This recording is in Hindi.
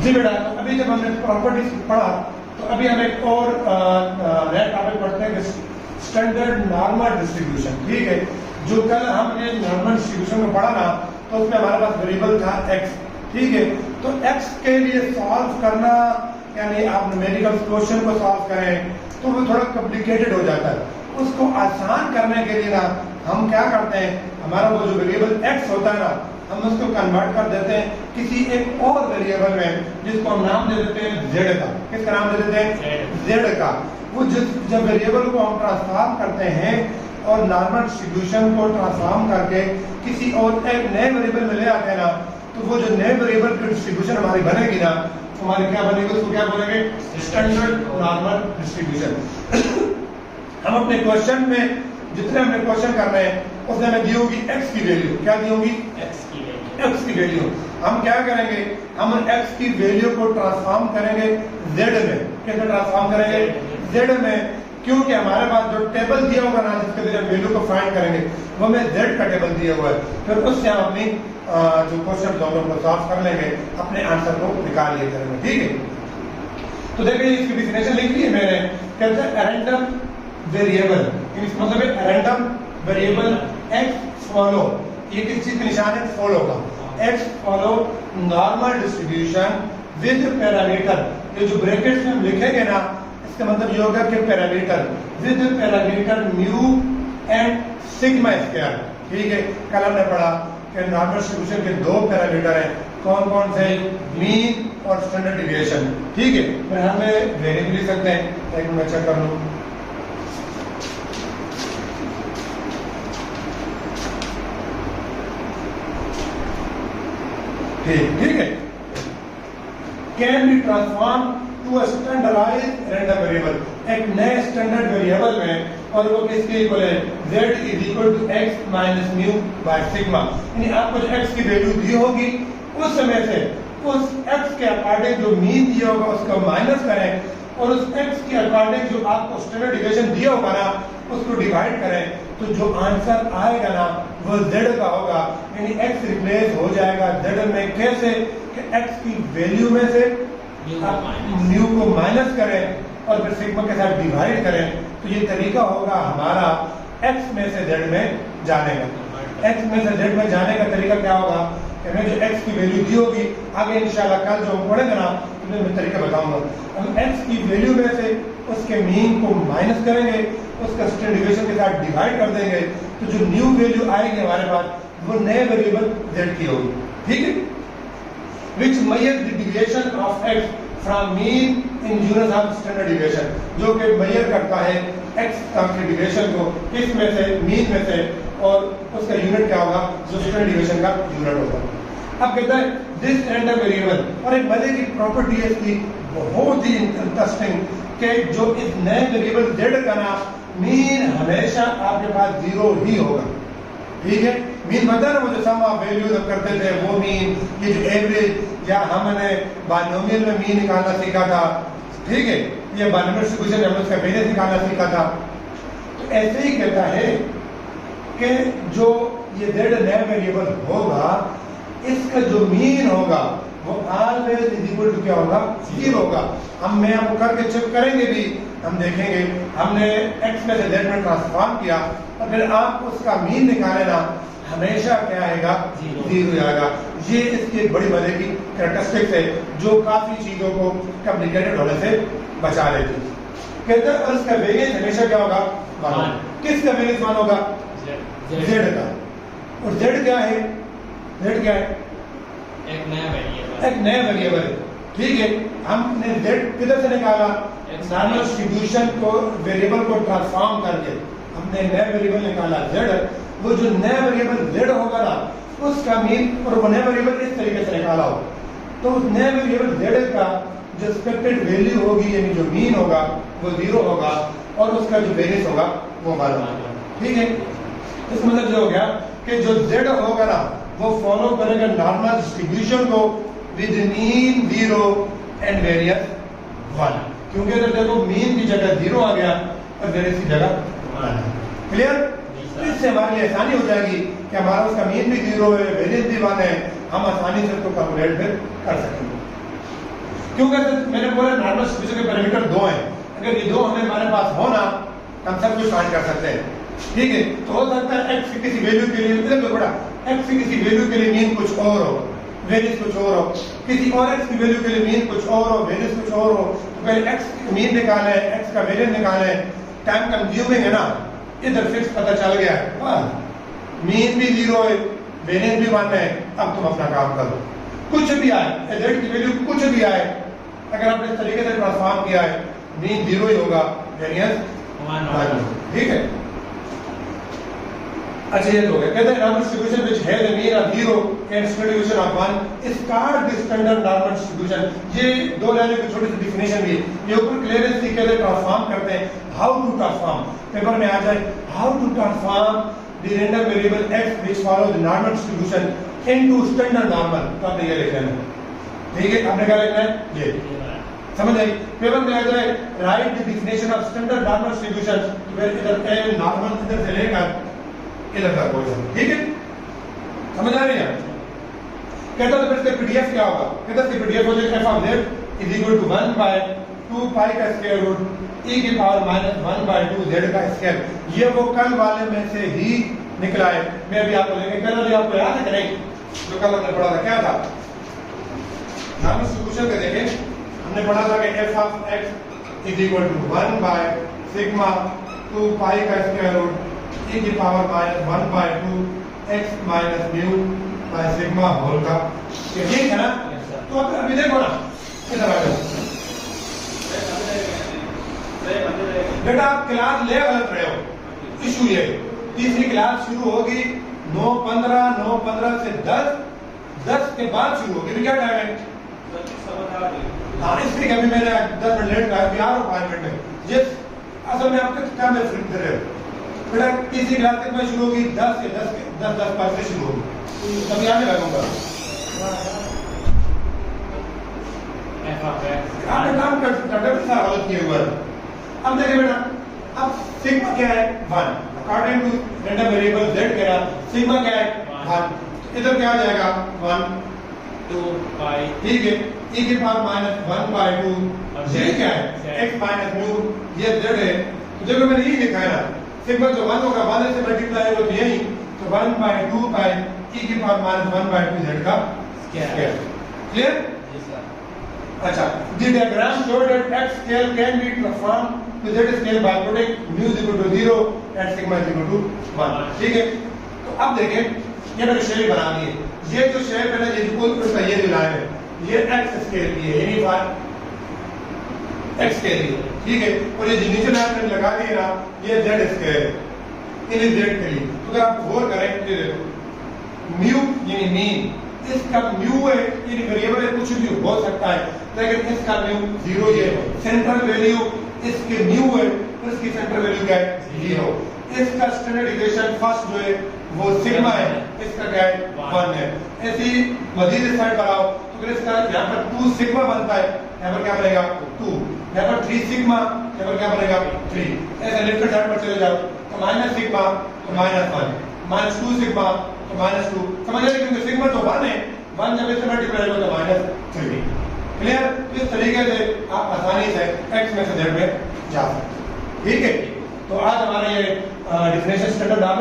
जी बेटा, तो अभी जब हमने प्रॉपर्टीज पढ़ा तो अभी हम एक और नया टॉपिक पढ़ते हैं, स्टैंडर्ड नॉर्मल डिस्ट्रीब्यूशन। ठीक है, जो कल हमने नॉर्मल डिस्ट्रीब्यूशन में पढ़ा ना, तो उसमें हमारे पास वेरिएबल था x। ठीक है, तो x के लिए सॉल्व करना, यानी आप न्यूमेरिकल क्वेश्चन को सॉल्व करें तो वो थोड़ा कॉम्प्लिकेटेड हो जाता है। उसको आसान करने के लिए ना हम क्या करते हैं, हमारा वो जो वेरिएबल x होता है ना, हम उसको कन्वर्ट कर देते हैं किसी एक और वेरिएबल में, जिसको हम नाम दे देते हैं z का। किसका नाम दे देते हैं? z का। वो जब वेरिएबल को हम ट्रांसफॉर्म करते हैं और नॉर्मल डिस्ट्रीब्यूशन को ट्रांसफॉर्म करके किसी और एक नए वेरिएबल में ले आते हैं ना, तो वो जो नए वेरिएबल की डिस्ट्रीब्यूशन हमारी बनेगी ना, तो हमारी क्या बनेगी, उसको क्या बोलेंगे? Standard normal distribution. हम अपने क्वेश्चन में जितने हमने क्वेश्चन कर रहे हैं उसमें हमें दी होगी x की वैल्यू। क्या दी होगी? x की वैल्यू। हम क्या करेंगे, हम x की वैल्यू को ट्रांसफॉर्म करेंगे z में। कैसे ट्रांसफॉर्म करेंगे? z में, क्योंकि हमारे पास जो टेबल दिया होगा ना, जिसके लिए वैल्यू को फाइंड करेंगे, वो हमें z का टेबल दिया हुआ है। फिर उससे हम अपनी जो क्वेश्चन होंगे उनको सॉल्व कर लेंगे, अपने आंसर को निकाल लिया करेंगे। ठीक है, तो देखिए इसकी डेफिनेशन लिख ली है मैंने। कहते हैं रैंडम वेरिएबल, इसका मतलब है रैंडम वेरिएबल x फॉलो। ये किस चीज का निशान है? फॉलो का। x follow normal distribution with parameter. ये जो ब्रैकेट्स में हम लिखेंगे ना, इसका मतलब ये होगा कि parameter with parameter mu and sigma square. ठीक है, कल हमने पढ़ा कि नॉर्मल डिस्ट्रीब्यूशन के दो पैरामीटर हैं। कौन कौन से? मीन और स्टैंडर्ड डेविएशन। ठीक है, फिर हमें वेरिएबल लिख सकते हैं। एक मिनट चेक कर लूं। ठीक है, can be transform to a standardised random variable. एक नए स्टैंडर्ड वेरिएबल में, और वो किसके इक्वल है? z is equal to x minus mu by sigma. यानी आपको जो x की वैल्यू दी होगी उस समय से उस x के अकॉर्डिंग जो मीन दिया होगा उसको माइनस करें, और उस x के अकॉर्डिंग जो आपको स्टैंडर्ड डेविएशन दिया होगा ना, उसको डिवाइड करें, तो जो आंसर आएगा ना वो z का होगा। यानी x रिप्लेस हो जाएगा z में। कैसे? कि x की वैल्यू में से म्यू को माइनस करें और फिर सिग्मा के साथ डिवाइड करें, तो ये तरीका होगा हमारा x में से z में जाने का। x में से z में जाने का तरीका क्या होगा? हमें जो x की वैल्यू दी होगी, आगे इंशाल्लाह कल जो हम पढ़ेंगे ना, तो मैं तरीका बताऊंगा। हम x की वैल्यू में से उसके मीन को माइनस करेंगे, उसका स्टैंडर्ड डेविएशन के साथ डिवाइड कर देंगे, तो जो न्यू वैल्यू आएगी हमारे पास, वो नए वेरिएबल z की होगी। ठीक है, which measures the deviation of x from mean in units of standard deviation, जो कि मेजर करता है x का डेविएशन को किस में से? मीन में से, और उसका यूनिट क्या होगा? जो स्टैंडर्ड डेविएशन का यूनिट होगा। अब कहता है दिस रैंडम वेरिएबल, और एक मजे की प्रॉपर्टी है इसकी, बहुत ही इंटरेस्टिंग, कि जो इस नए वेरिएबल z का ना मीन हमेशा आपके पास 0 ही होगा। ठीक है, मीन पता ना, वो जो सम ऑफ वैल्यूज हम करते थे वो मीन, ये जो एवरेज, या हमने बाइनोमियल में मीन निकालना सीखा था। ठीक है, ये बाइनोमियल डिस्ट्रीब्यूशन हमने उसका वेरिएंस निकालना सीखा था। तो ऐसे ही कहता है कि जो ये z नया वेरिएबल होगा, इसका जो मीन होगा वो ऑलवेज इज इक्वल टू क्या होगा? 0 होगा। हम मैं आपको करके चेक करेंगे भी, हम देखेंगे हमने x में से z में ट्रांसफॉर्म किया और फिर आप उसका मीन निकाले ना, हमेशा क्या आएगा? 0 आएगा। ये इसकी एक बड़ी मजे की कैरेक्टरिस्टिक्स है, जो काफी चीजों को कॉम्प्लिकेटेड होने से बचा लेती है। कहते हैं इसका वेरिएंस हमेशा क्या होगा? 1। किसका वेरिएंस 1 होगा? z का। और z क्या है? z क्या है? एक नया वेरिएबल है। ठीक है, हमने z किधर से निकाला? नॉर्मल डिस्ट्रीब्यूशन को वेरिएबल को ट्रांसफॉर्म करके हमने नया वेरिएबल निकाला z। वो जो नया वेरिएबल z होगा ना, उसका मीन, और वो नया वेरिएबल इस तरीके से निकाला हो, तो उस नए वेरिएबल z का जो एक्सपेक्टेड वैल्यू होगी, यानी जो मीन होगा वो 0 होगा, और उसका जो वेरिएंस होगा वो 1 होगा। ठीक है, इसका मतलब जो हो गया कि जो z होगा ना, वो फॉलो करेगा नॉर्मल डिस्ट्रीब्यूशन को विद मीन 0 एंड वेरिएंस 1। क्योंकि अगर देखो मीन की जगह 0 आ गया और वेरिएंस की जगह 1 है। क्लियर? इससे हमारे लिए आसानी हो जाएगी कि हमारा उसका मीन भी 0 है, वेरिएंस भी 1 है, हम आसानी से उसको कैलकुलेट फिर कर सकेंगे। क्योंकि मैंने बोला नॉर्मल डिस्ट्रीब्यूशन के पैरामीटर दो हैं, अगर ये दो हमारे पास हो ना तो हम सब कुछ फाइंड कर सकते हैं। ठीक है, तो हो सकता है x की किसी वैल्यू के लिए देखो बड़ा x की किसी वैल्यू के लिए मीन कुछ और हो, वेरियंस कुछ और हो, किसी और x की वैल्यू के लिए मीन कुछ और हो, वेरियंस कुछ और हो। तो पहले x की मीन निकाले, x का वेरियंस निकाले, टाइम कंज्यूमिंग है ना, इधर फिक्स पता चल गया है, मीन भी 0 है, वेरियंस भी 1 है। अब तुम अपना काम करो, कुछ भी आए z की वैल्यू कुछ भी आए, अगर आपने इस तरीके से ट्रांसफॉर्म किया है मीन 0 ही होगा, वेरियंस 1। ठीक है, अच्छा ये तो हो गया। कहते हैं normal distribution which has a mean of 0 and standard division of 1 is called the standard normal distribution. ये दो लाइन की छोटी सी डिफिनेशन भी ये ऊपर क्लियरेंस के लिए ट्रांसफॉर्म करते हैं, हाउ टू ट्रांसफॉर्म, पेपर में आ जाए how to transform the random variable x which follow the normal distribution into standard normal. तो आपने ये लिखना है, ठीक है, आपने क्या लिखना है ये समझ आई। पेपर में आ जाए write the definition of standard normal distribution, where इधर n नॉर्मल इधर से लेकर इधर तक हो जाए। ठीक है, समझ आ रही है। कहता तो फिर इसका पीडीएफ क्या होगा, कहता है पीडीएफ हो जाएगा f of z is equal to 1 by 2 pi का स्क्वायर रूट e की पावर माइनस 1 बाय 2 z का स्क्वायर। ये वो कल वाले में से ही निकला है, मैं अभी आपको लेके कल वाले आपको याद है कि नहीं, जो कल हमने पढ़ा था क्या था, नॉर्मल डिस्ट्रीब्यूशन का देखें, हमने पढ़ा था कि f of x is equal to 1 by sigma 2 pi का स्क्वायर रूट e की power minus 1 by 2 x minus mu by sigma whole का। ठीक है ना, तो अब अभी देखो ना इधर आ जाओ बेटा, आप क्लास ले गलत रहे हो, इशू ये तीसरी क्लास शुरू होगी 9:15 9:15 से 10 के बाद शुरू होगी। अभी क्या टाइम है, हाँ इसलिए अभी मैंने 10 मिनट लेट कर दिया और 5 मिनट में जिस असल में आपके टाइम में फ्री दे रहे हो बेटा। तीसरी क्लास तक में शुरू होगी 10 से 10:10 से शुरू होगी, तभी आने लगूंगा। आपने काम कर सारा गलत किया हुआ है। अब देखिए बेटा, अब सिग्मा क्या है 1, according to random variable z क्या है, सिग्मा क्या है 1, इधर क्या आ जाएगा 1 2 पाई। ठीक है, e की पावर माइनस 1 बाय 2, ये क्या है x माइनस म्यू, ये z है। तो देखो मैंने ये लिखा है ना, सिग्मा जो 1 होगा 1 से मल्टीप्लाई होगा तो यही, तो 1 बाय 2 बाय e की पावर माइनस 1 बाय 2 z का स्क्वायर। क्लियर? अच्छा, the diagram showed that x scale can be transformed to z scale by putting mu is equal to 0 and sigma is equal to 1। ठीक है, तो अब देखें ये मैंने शेप बना दी है, ये जो शेप है ना, ये जो ऊपर ये जो लाइन है ये x स्केल की है, यानी x के लिए। ठीक है, और ये जो नीचे लाइन मैंने लगा दी है ना, ये z स्केल है, इन z के लिए। तो अगर आप गौर करें तो देखो म्यू यानी मीन, इसका म्यू है यानी वेरिएबल है, कुछ भी हो सकता है, लेकिन इसका म्यू 0 ये है, सेंट्रल वैल्यू इसके म्यू है, इसकी सेंट्रल वैल्यू क्या है 0। इसका स्टैंडर्डाइजेशन फर्स्ट जो है वो सिग्मा है, इसका क्या है 1 है। ऐसी मजीद साइड बढ़ाओ तो फिर इसका यहाँ पर 2 सिग्मा बनता है, यहाँ पर क्या बनेगा 2, यहाँ पर 3 सिग्मा, यहाँ पर क्या बनेगा 3। ऐसे लेफ्ट साइड पर चले जाओ तो माइनस सिग्मा तो -1, -2 सिग्मा तो -2। समझ रहे, क्योंकि सिग्मा तो 1 है, 1 जब इससे मल्टीप्लाई होगा तो -3। क्लियर? इस तरीके से आप आसानी से x में से z में जा सकते हैं। ठीक है, तो आज हमारा ये डिफरेंशियल स्टैंडर्ड नॉर्मल